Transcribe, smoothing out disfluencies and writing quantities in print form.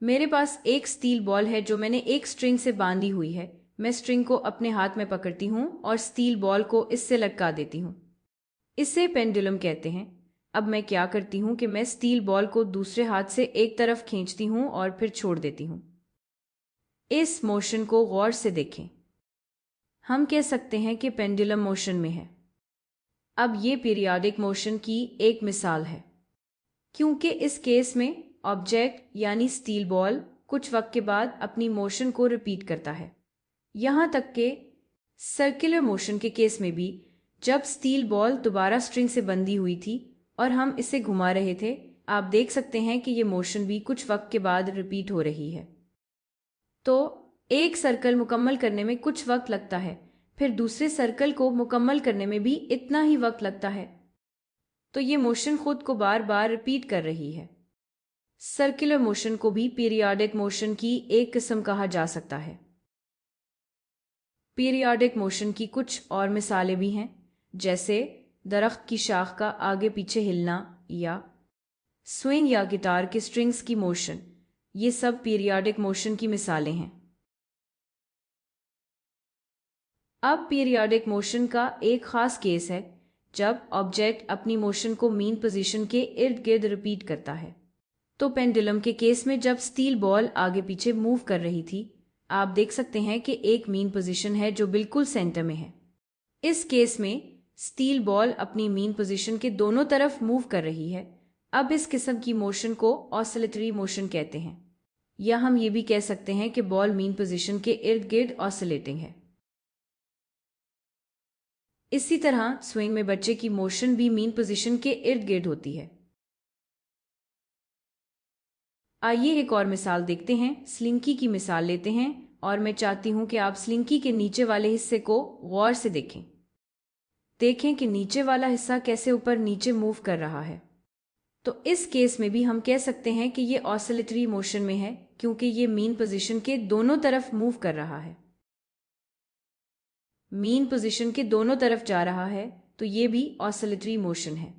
मेरे पास एक steel ball है जो मैंने एक स्ट्रिंग से बांधी हुई है। मैं स्ट्रिंग को अपने हाथ में पकड़ती हूँ और स्टील बॉल को इससे लटका देती हूँ। इसे पेंडुलम कहते हैं। अब मैं क्या करती हूँ कि मैं स्टील बॉल को दूसरे हाथ से एक तरफ खींचती हूँ और फिर छोड़ देती हूँ। इस मोशन को गौर से देखें। हम कह सकते हैं कि पेंडुलम मोशन में है। अब ये पीरियाडिक मोशन की एक मिसाल है, क्योंकि इस केस में ऑब्जेक्ट यानी स्टील बॉल कुछ वक्त के बाद अपनी मोशन को रिपीट करता है। यहाँ तक कि सर्कुलर मोशन के केस में भी, जब स्टील बॉल दोबारा स्ट्रिंग से बंधी हुई थी और हम इसे घुमा रहे थे, आप देख सकते हैं कि ये मोशन भी कुछ वक्त के बाद रिपीट हो रही है। तो एक सर्कल मुकम्मल करने में कुछ वक्त लगता है, फिर दूसरे सर्कल को मुकम्मल करने में भी इतना ही वक्त लगता है। तो ये मोशन खुद को बार बार रिपीट कर रही है। सर्कुलर मोशन को भी पीरियाडिक मोशन की एक किस्म कहा जा सकता है। पीरियाडिक मोशन की कुछ और मिसालें भी हैं, जैसे दरख्त की शाख का आगे पीछे हिलना या स्विंग या गिटार के स्ट्रिंग्स की मोशन। ये सब पीरियाडिक मोशन की मिसालें हैं। अब पीरियाडिक मोशन का एक खास केस है जब ऑब्जेक्ट अपनी मोशन को मीन पोजीशन के इर्द गिर्द रिपीट करता है। तो पेंडुलम के केस में जब स्टील बॉल आगे पीछे मूव कर रही थी, आप देख सकते हैं कि एक मीन पोजीशन है जो बिल्कुल सेंटर में है। इस केस में स्टील बॉल अपनी मीन पोजीशन के दोनों तरफ मूव कर रही है। अब इस किस्म की मोशन को ऑसिलेटरी मोशन कहते हैं, या हम ये भी कह सकते हैं कि बॉल मीन पोजीशन के इर्द गिर्द ऑसिलेटिंग है। इसी तरह स्विंग में बच्चे की मोशन भी मीन पोजीशन के इर्द गिर्द होती है। आइए एक और मिसाल देखते हैं। स्लिंकी की मिसाल लेते हैं और मैं चाहती हूं कि आप स्लिंकी के नीचे वाले हिस्से को गौर से देखें। देखें कि नीचे वाला हिस्सा कैसे ऊपर नीचे मूव कर रहा है। तो इस केस में भी हम कह सकते हैं कि ये ऑसिलेटरी मोशन में है, क्योंकि ये मीन पोजीशन के दोनों तरफ मूव कर रहा है। मीन पोजीशन के दोनों तरफ जा रहा है, तो ये भी ऑसिलेटरी मोशन है।